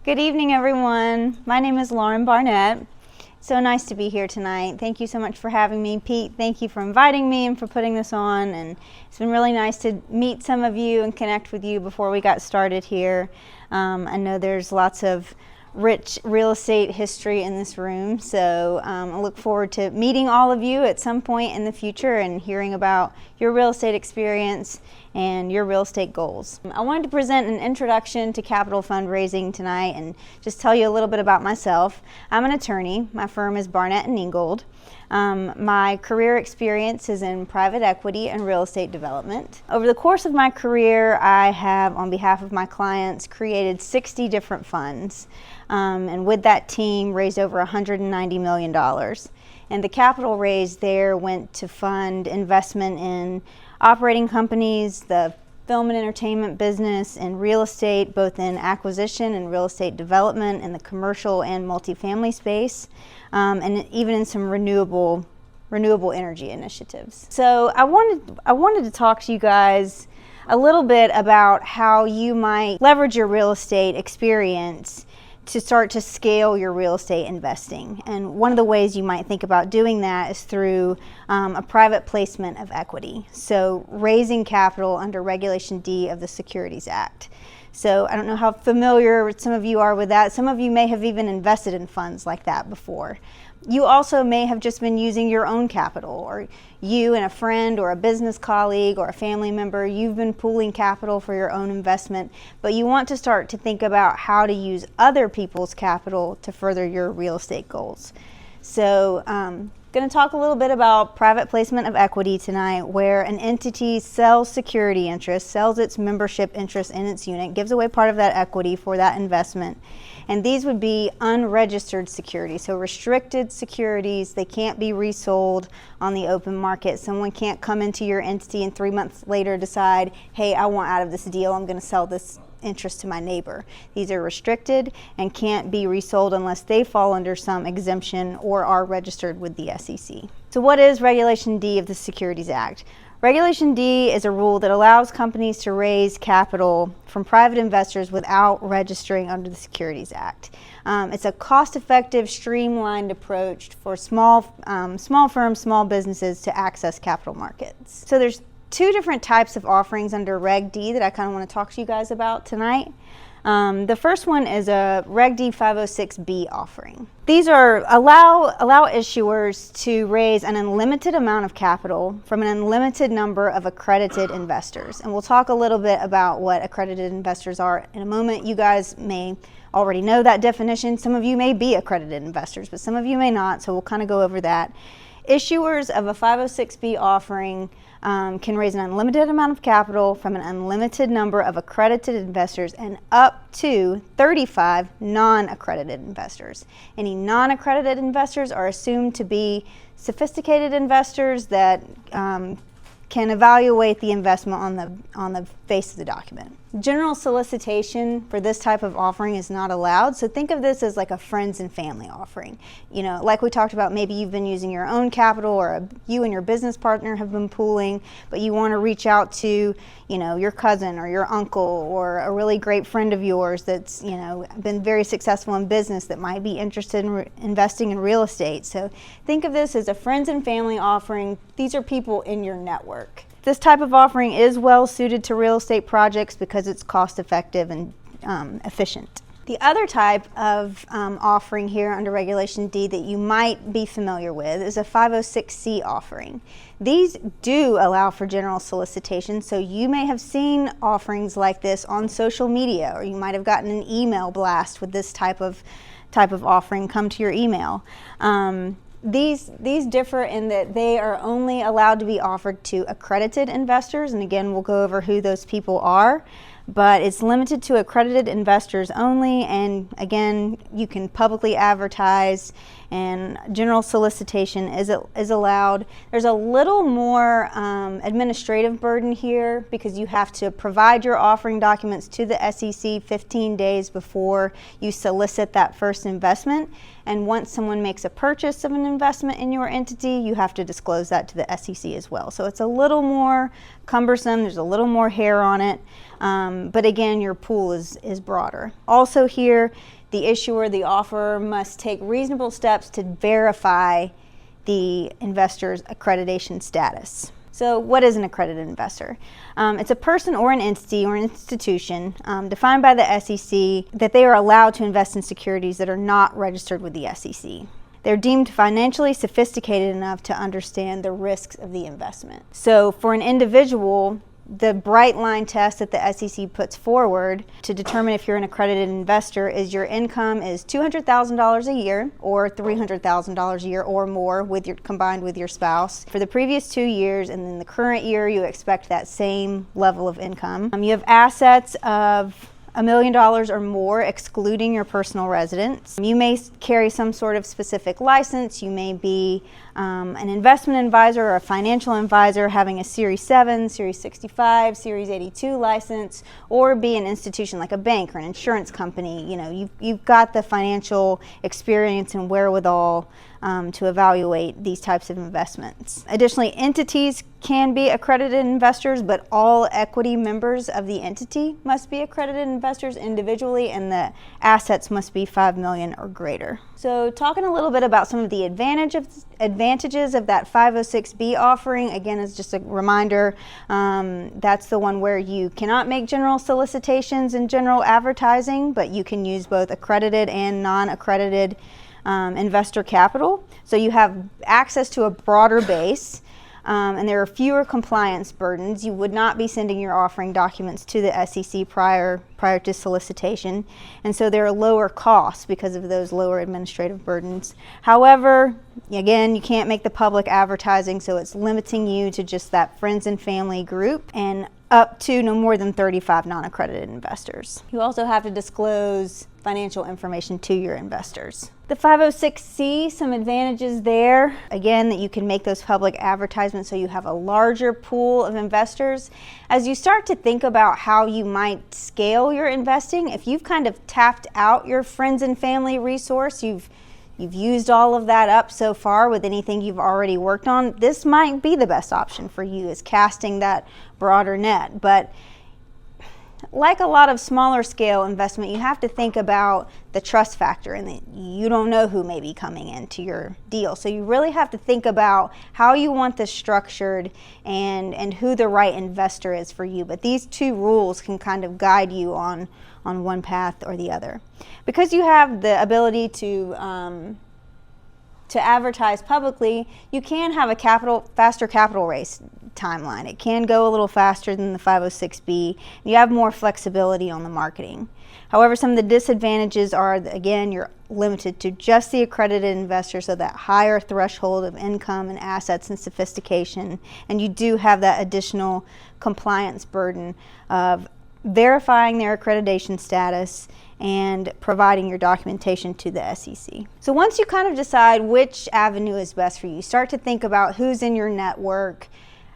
Good evening, everyone. My name is Lauren Barnett. So nice to be here tonight. Thank you so much for having me. Pete, thank you for inviting me and for putting this on. And it's been really nice to meet some of you and connect with you before we got started here. I know there's lots of rich real estate history in this room, so I look forward to meeting all of you at some point in the future and hearing about your real estate experience and your real estate goals. I wanted to present an introduction to capital fundraising tonight and just tell you a little bit about myself. I'm an attorney. My firm is Barnett and Ingold. My career experience is in private equity and real estate development. Over the course of my career, I have, on behalf of my clients, created 60 different funds. And with that team, raised over $190 million. And the capital raised there went to fund investment in operating companies, the film and entertainment business, and real estate, both in acquisition and real estate development in the commercial and multifamily space, and even in some renewable energy initiatives. So I wanted to talk to you guys a little bit about how you might leverage your real estate experience to start to scale your real estate investing. And one of the ways you might think about doing that is through a private placement of equity. So raising capital under Regulation D of the Securities Act. So I don't know how familiar some of you are with that. Some of you may have even invested in funds like that before. You also may have just been using your own capital, or you and a friend or a business colleague or a family member, you've been pooling capital for your own investment, but you want to start to think about how to use other people's capital to further your real estate goals. So I'm going to talk a little bit about private placement of equity tonight, where an entity sells security interest, sells its membership interest in its unit, gives away part of that equity for that investment. And these would be unregistered securities, so restricted securities. They can't be resold on the open market. Someone can't come into your entity and 3 months later decide, hey, I want out of this deal, I'm going to sell this interest to my neighbor. These are restricted and can't be resold unless they fall under some exemption or are registered with the SEC. So what is Regulation D of the Securities Act? Regulation D is a rule that allows companies to raise capital from private investors without registering under the Securities Act. It's a cost-effective, streamlined approach for small firms, small businesses to access capital markets. So there's two different types of offerings under Reg D that I kind of want to talk to you guys about tonight. The first one is a Reg D 506B offering. These are allow issuers to raise an unlimited amount of capital from an unlimited number of accredited investors. And we'll talk a little bit about what accredited investors are in a moment. You guys may already know that definition. Some of you may be accredited investors, but some of you may not, so we'll kind of go over that. Issuers of a 506B offering can raise an unlimited amount of capital from an unlimited number of accredited investors and up to 35 non-accredited investors. Any non-accredited investors are assumed to be sophisticated investors that can evaluate the investment on the face of the document. General solicitation for this type of offering is not allowed, so think of this as like a friends and family offering. You know, like we talked about, maybe you've been using your own capital, or you and your business partner have been pooling, but you want to reach out to, you know, your cousin or your uncle or a really great friend of yours that's, you know, been very successful in business that might be interested in investing in real estate. So think of this as a friends and family offering. These are people in your network. This type of offering is well suited to real estate projects because it's cost effective and efficient. The other type of offering here under Regulation D that you might be familiar with is a 506C offering. These do allow for general solicitation, so you may have seen offerings like this on social media, or you might have gotten an email blast with this type of offering come to your email. These differ in that they are only allowed to be offered to accredited investors, and again, we'll go over who those people are, but it's limited to accredited investors only, and again, you can publicly advertise, and general solicitation is allowed. There's a little more administrative burden here because you have to provide your offering documents to the SEC 15 days before you solicit that first investment. And once someone makes a purchase of an investment in your entity, you have to disclose that to the SEC as well. So it's a little more cumbersome, there's a little more hair on it, But again, your pool is broader. Also here, the issuer, the offeror, must take reasonable steps to verify the investor's accreditation status. So what is an accredited investor? It's a person or an entity or an institution defined by the SEC that they are allowed to invest in securities that are not registered with the SEC. They're deemed financially sophisticated enough to understand the risks of the investment. So for an individual, the bright line test that the SEC puts forward to determine if you're an accredited investor is your income is $200,000 a year or $300,000 a year or more combined with your spouse for the previous 2 years, and then the current year you expect that same level of income. You have assets of $1 million or more, excluding your personal residence. You may carry some sort of specific license. You may be an investment advisor or a financial advisor having a Series 7, Series 65, Series 82 license, or be an institution like a bank or an insurance company. You know, you've got the financial experience and wherewithal to evaluate these types of investments. Additionally, entities can be accredited investors, but all equity members of the entity must be accredited investors individually, and the assets must be $5 million or greater. So talking a little bit about some of the advantages of that 506B offering, again, is just a reminder, that's the one where you cannot make general solicitations and general advertising, but you can use both accredited and non-accredited investor capital. So you have access to a broader base, and there are fewer compliance burdens. You would not be sending your offering documents to the SEC prior to solicitation, and so there are lower costs because of those lower administrative burdens. However, again, you can't make the public advertising, so it's limiting you to just that friends and family group and up to no more than 35 non-accredited investors. You also have to disclose financial information to your investors. The 506C, some advantages there. Again, that you can make those public advertisements so you have a larger pool of investors. As you start to think about how you might scale your investing, if you've kind of tapped out your friends and family resource, you've used all of that up so far with anything you've already worked on, this might be the best option for you, is casting that broader net. But like a lot of smaller scale investment, you have to think about the trust factor, and that you don't know who may be coming into your deal. So you really have to think about how you want this structured and who the right investor is for you. But these two rules can kind of guide you on one path or the other. Because you have the ability to advertise publicly, you can have a faster capital raise timeline. It can go a little faster than the 506B. You have more flexibility on the marketing. However, some of the disadvantages are, again, you're limited to just the accredited investor, so that higher threshold of income and assets and sophistication, and you do have that additional compliance burden of verifying their accreditation status and providing your documentation to the SEC. So once you kind of decide which avenue is best for you, start to think about who's in your network,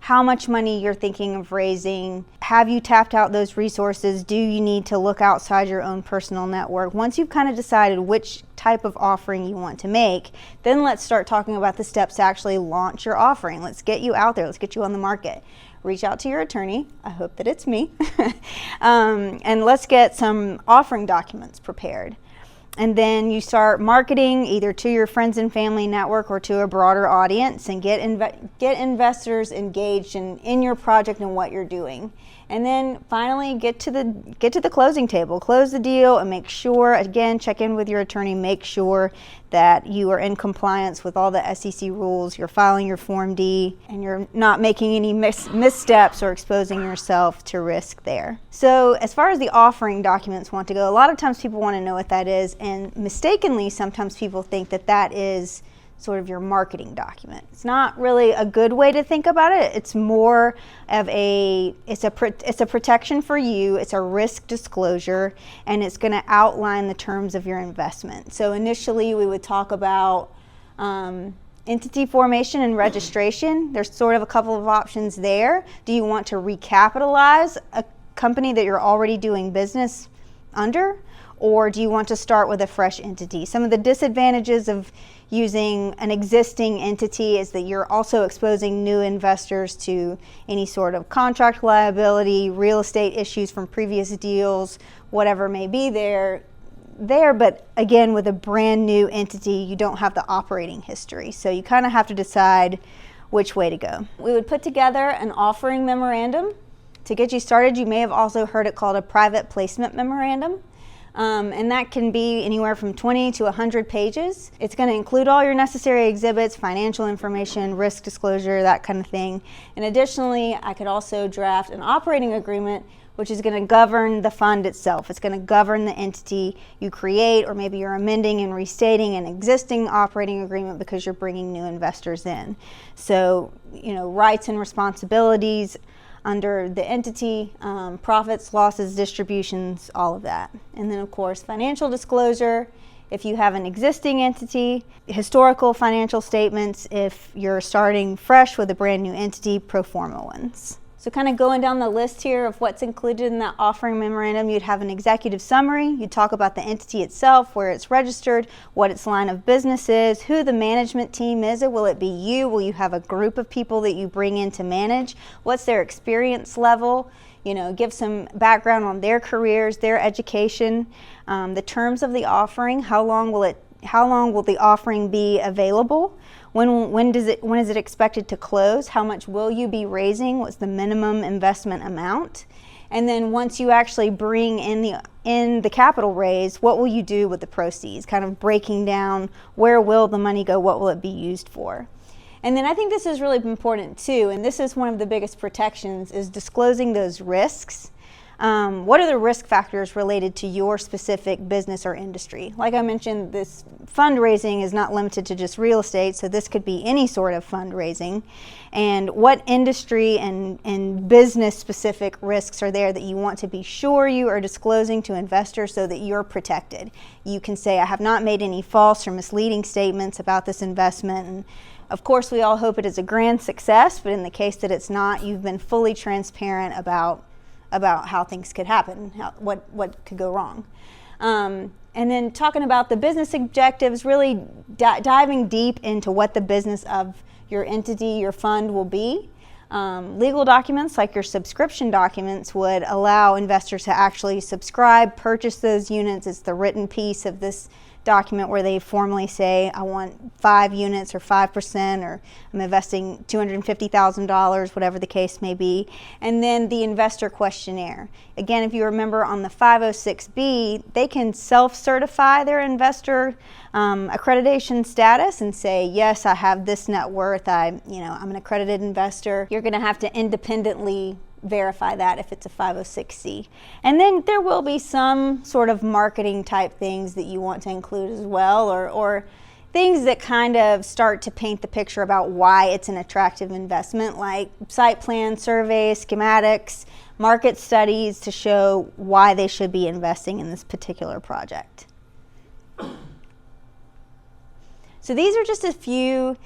how much money you're thinking of raising, have you tapped out those resources, do you need to look outside your own personal network? Once you've kind of decided which type of offering you want to make, then let's start talking about the steps to actually launch your offering. Let's get you out there, let's get you on the market. Reach out to your attorney, I hope that it's me, and let's get some offering documents prepared. And then you start marketing either to your friends and family network or to a broader audience, and get investors engaged in your project and what you're doing. And then finally get to the closing table, close the deal, and make sure, again, check in with your attorney, make sure that you are in compliance with all the SEC rules, you're filing your Form D, and you're not making any missteps or exposing yourself to risk there. So as far as the offering documents want to go, a lot of times people want to know what that is, and mistakenly sometimes people think that that is sort of your marketing document. It's not really a good way to think about it. It's more of it's a protection for you, it's a risk disclosure, and it's going to outline the terms of your investment. So initially we would talk about entity formation and registration. There's sort of a couple of options there. Do you want to recapitalize a company that you're already doing business under? or do you want to start with a fresh entity? Some of the disadvantages of using an existing entity is that you're also exposing new investors to any sort of contract liability, real estate issues from previous deals, whatever may be there. But again, with a brand new entity, you don't have the operating history. So you kind of have to decide which way to go. We would put together an offering memorandum. To get you started, you may have also heard it called a private placement memorandum. And that can be anywhere from 20 to 100 pages. It's going to include all your necessary exhibits, financial information, risk disclosure, that kind of thing. And additionally, I could also draft an operating agreement, which is going to govern the fund itself. It's going to govern the entity you create, or maybe you're amending and restating an existing operating agreement because you're bringing new investors in. So, rights and responsibilities under the entity, profits, losses, distributions, all of that. And then of course, financial disclosure, if you have an existing entity, historical financial statements, if you're starting fresh with a brand new entity, pro forma ones. So kind of going down the list here of what's included in that offering memorandum, you'd have an executive summary. You'd talk about the entity itself, where it's registered, what its line of business is, who the management team is. Will it be you? Will you have a group of people that you bring in to manage? What's their experience level? Give some background on their careers, their education, the terms of the offering. How long will the offering be available? When is it expected to close? How much will you be raising? What's the minimum investment amount? And then once you actually bring in the capital raise, what will you do with the proceeds? Kind of breaking down, where will the money go? What will it be used for? And then I think this is really important too, and this is one of the biggest protections, is disclosing those risks. What are the risk factors related to your specific business or industry? Like I mentioned, this fundraising is not limited to just real estate, so this could be any sort of fundraising. And what industry and business specific risks are there that you want to be sure you are disclosing to investors so that you're protected? You can say, I have not made any false or misleading statements about this investment. And of course, we all hope it is a grand success, but in the case that it's not, you've been fully transparent about how things could happen, what could go wrong. And then talking about the business objectives, really diving deep into what the business of your entity, your fund will be. Legal documents like your subscription documents would allow investors to actually subscribe, purchase those units. It's the written piece of this document where they formally say, I want 5 units or 5%, or I'm investing $250,000, whatever the case may be. And then the investor questionnaire. Again, if you remember on the 506B, they can self-certify their investor accreditation status and say, yes, I have this net worth, I'm an accredited investor. You're going to have to independently verify that if it's a 506C. And then there will be some sort of marketing type things that you want to include as well, or things that kind of start to paint the picture about why it's an attractive investment, like site plan surveys, schematics, market studies to show why they should be investing in this particular project. So these are just a few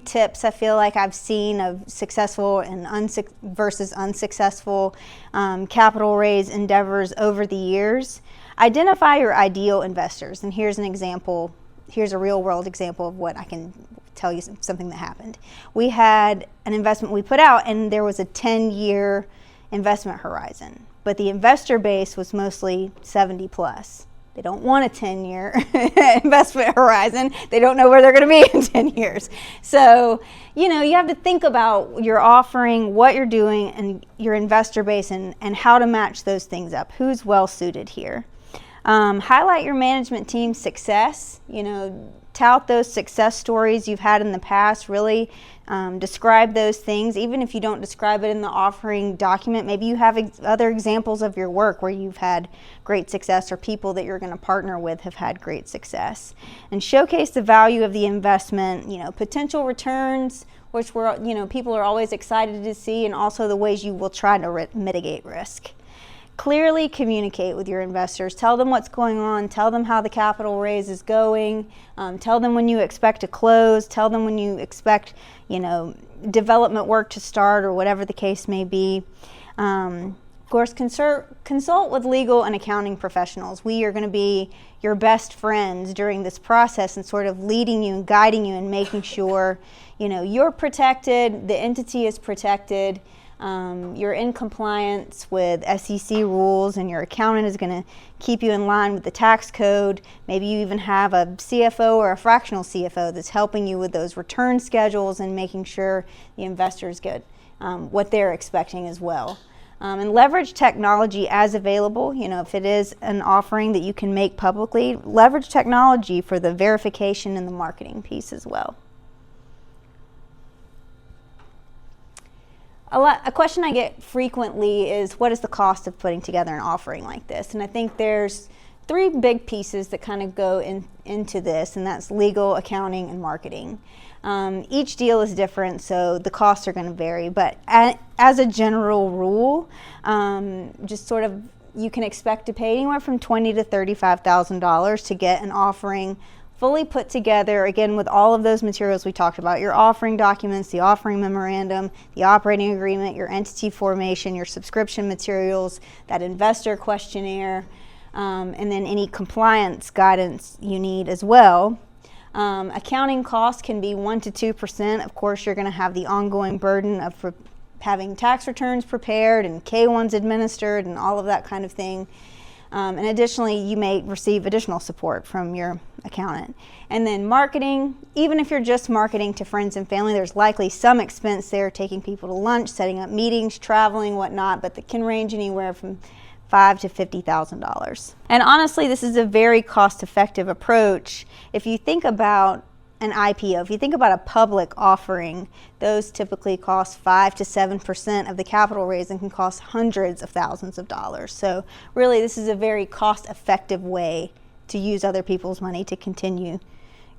tips I feel like I've seen of successful and versus unsuccessful capital raise endeavors over the years. Identify your ideal investors, and here's an example. Here's a real world example of what I can tell you, something that happened. We had an investment we put out, and there was a 10-year investment horizon, but the investor base was mostly 70 plus. They don't want a 10-year investment horizon. They don't know where they're going to be in 10 years. So, you have to think about your offering, what you're doing, and your investor base, and how to match those things up. Who's well suited here? Highlight your management team's success. Tout those success stories you've had in the past. Really describe those things. Even if you don't describe it in the offering document, maybe you have other examples of your work where you've had great success, or people that you're going to partner with have had great success. And showcase the value of the investment, potential returns, which people are always excited to see, and also the ways you will try to mitigate risk. Clearly communicate with your investors. Tell them what's going on. Tell them how the capital raise is going. Tell them when you expect to close. Tell them when you expect, development work to start, or whatever the case may be. Of course, consult with legal and accounting professionals. We are going to be your best friends during this process and sort of leading you and guiding you and making sure, you're protected, the entity is protected, you're in compliance with SEC rules, and your accountant is going to keep you in line with the tax code. Maybe you even have a CFO or a fractional CFO that's helping you with those return schedules and making sure the investors get what they're expecting as well. And leverage technology as available. If it is an offering that you can make publicly, leverage technology for the verification and the marketing piece as well. A question I get frequently is, what is the cost of putting together an offering like this? And I think there's 3 big pieces that kind of go into this, and that's legal, accounting, and marketing. Each deal is different, so the costs are going to vary, but as a general rule, just sort of, you can expect to pay anywhere from $20,000 to $35,000 to get an offering fully put together, again, with all of those materials we talked about: your offering documents, the offering memorandum, the operating agreement, your entity formation, your subscription materials, that investor questionnaire, and then any compliance guidance you need as well. Accounting costs can be 1% to 2%. Of course, you're going to have the ongoing burden of having tax returns prepared and K-1s administered and all of that kind of thing. And additionally, you may receive additional support from your accountant. And then marketing, even if you're just marketing to friends and family, there's likely some expense there, taking people to lunch, setting up meetings, traveling, whatnot, but that can range anywhere from $5,000 to $50,000. And honestly, this is a very cost-effective approach. If you think about an IPO, if you think about a public offering, those typically cost 5 to 7% of the capital raise and can cost hundreds of thousands of dollars. So really, this is a very cost-effective way to use other people's money to continue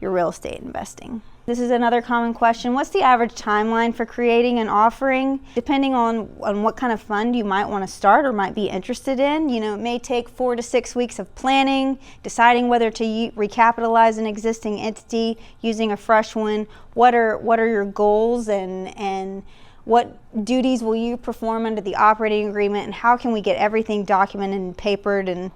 your real estate investing. This is another common question. What's the average timeline for creating an offering? Depending on what kind of fund you might want to start or might be interested in, it may take 4 to 6 weeks of planning, deciding whether to recapitalize an existing entity, using a fresh one. What are your goals, and what duties will you perform under the operating agreement, and how can we get everything documented and papered and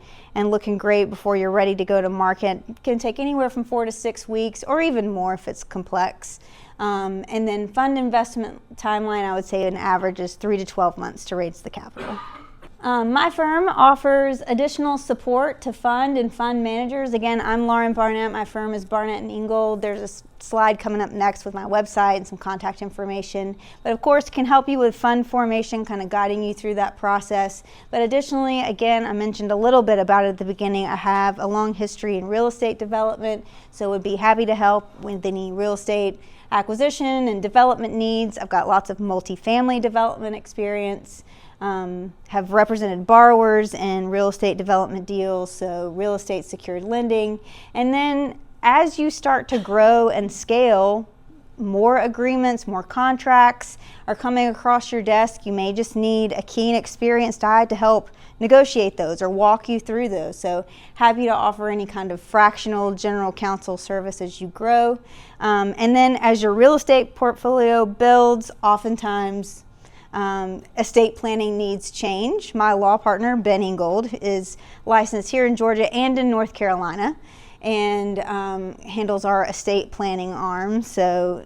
looking great before you're ready to go to market? It can take anywhere from 4 to 6 weeks, or even more if it's complex. And then fund investment timeline, I would say an average is 3 to 12 months to raise the capital. My firm offers additional support to fund and fund managers. Again, I'm Lauren Barnett. My firm is Barnett & Ingold. There's a slide coming up next with my website and some contact information. But of course, can help you with fund formation, kind of guiding you through that process. But additionally, again, I mentioned a little bit about it at the beginning. I have a long history in real estate development, so would be happy to help with any real estate acquisition and development needs. I've got lots of multifamily development experience. Have represented borrowers in real estate development deals, so real estate secured lending. And then as you start to grow and scale, more agreements, more contracts are coming across your desk. You may just need a keen, experienced eye to help negotiate those or walk you through those. So happy to offer any kind of fractional general counsel service as you grow. And then as your real estate portfolio builds, oftentimes estate planning needs change. My law partner, Ben Ingold, is licensed here in Georgia and in North Carolina, and handles our estate planning arm. So,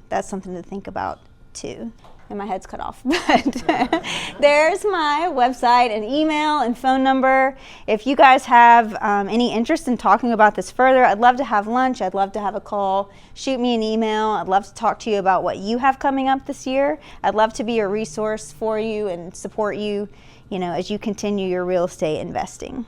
that's something to think about too. And my head's cut off, but there's my website and email and phone number. If you guys have any interest in talking about this further, I'd love to have lunch. I'd love to have a call. Shoot me an email. I'd love to talk to you about what you have coming up this year. I'd love to be a resource for you and support you, as you continue your real estate investing.